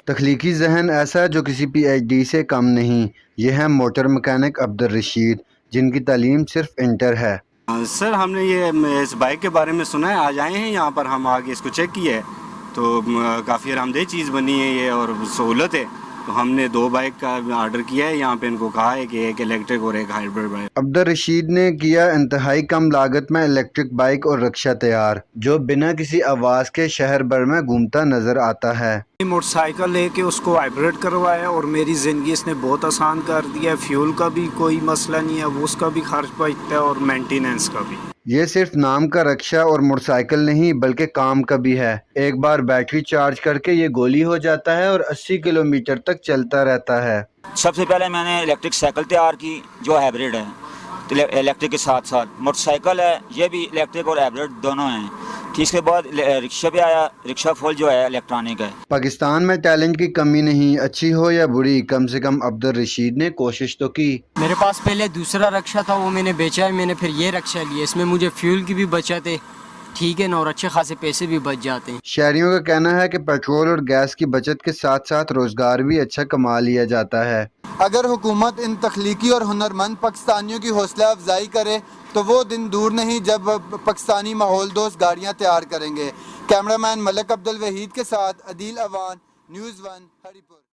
تخلیقی ذہن ایسا ہے جو کسی پی ایچ ڈی سے کم نہیں۔ یہ ہیں موٹر مکینک عبدالرشید، جن کی تعلیم صرف انٹر ہے۔ سر ہم نے یہ اس بائک کے بارے میں سنا ہے، آج آئے ہیں یہاں پر، ہم آگے اس کو چیک کیا ہے تو کافی آرام دہ چیز بنی ہے یہ اور سہولت ہے، تو ہم نے 2 بائک کا آرڈر کیا ہے، یہاں پہ ان کو کہا ہے کہ ایک الیکٹرک اور ایک ہائیبرڈ بائک۔ عبدالرشید نے کیا انتہائی کم لاگت میں الیکٹرک بائک اور رکشہ تیار، جو بنا کسی آواز کے شہر بھر میں گھومتا نظر آتا ہے۔ موٹر سائیکل لے کے اس کو ہائیبرڈ کروایا اور میری زندگی اس نے بہت آسان کر دیا ہے، فیول کا بھی کوئی مسئلہ نہیں ہے، اس کا بھی خرچ بچتا ہے اور مینٹیننس کا بھی۔ یہ صرف نام کا رکشہ اور موٹر سائیکل نہیں بلکہ کام کا بھی ہے۔ ایک بار بیٹری چارج کر کے یہ گولی ہو جاتا ہے اور 80 کلومیٹر تک چلتا رہتا ہے۔ سب سے پہلے میں نے الیکٹرک سائیکل تیار کی جو ہائیبرڈ ہے، الیکٹرک کے ساتھ ساتھ موٹر سائیکل ہے، یہ بھی الیکٹرک اور ہائیبرڈ دونوں ہیں۔ اس کے بعد رکشہ بھی آیا، رکشہ فل جو ہے الیکٹرانک ہے۔ پاکستان میں ٹیلنٹ کی کمی نہیں، اچھی ہو یا بری، کم سے کم عبدالرشید نے کوشش تو کی۔ میرے پاس پہلے دوسرا رکشہ تھا، وہ میں نے بیچا ہے، میں نے پھر یہ رکشہ لیا، اس میں مجھے فیول کی بھی بچت ہے، ٹھیک ہے نا، اور اچھے خاصے پیسے بھی بچ جاتے ہیں۔ شہریوں کا کہنا ہے کہ پیٹرول اور گیس کی بچت کے ساتھ ساتھ روزگار بھی اچھا کما لیا جاتا ہے۔ اگر حکومت ان تخلیقی اور ہنرمند پاکستانیوں کی حوصلہ افزائی کرے تو وہ دن دور نہیں جب پاکستانی ماحول دوست گاڑیاں تیار کریں گے۔ کیمرہ مین ملک عبدالوحید کے ساتھ عدیل اوان، نیوز 1 ہری پور۔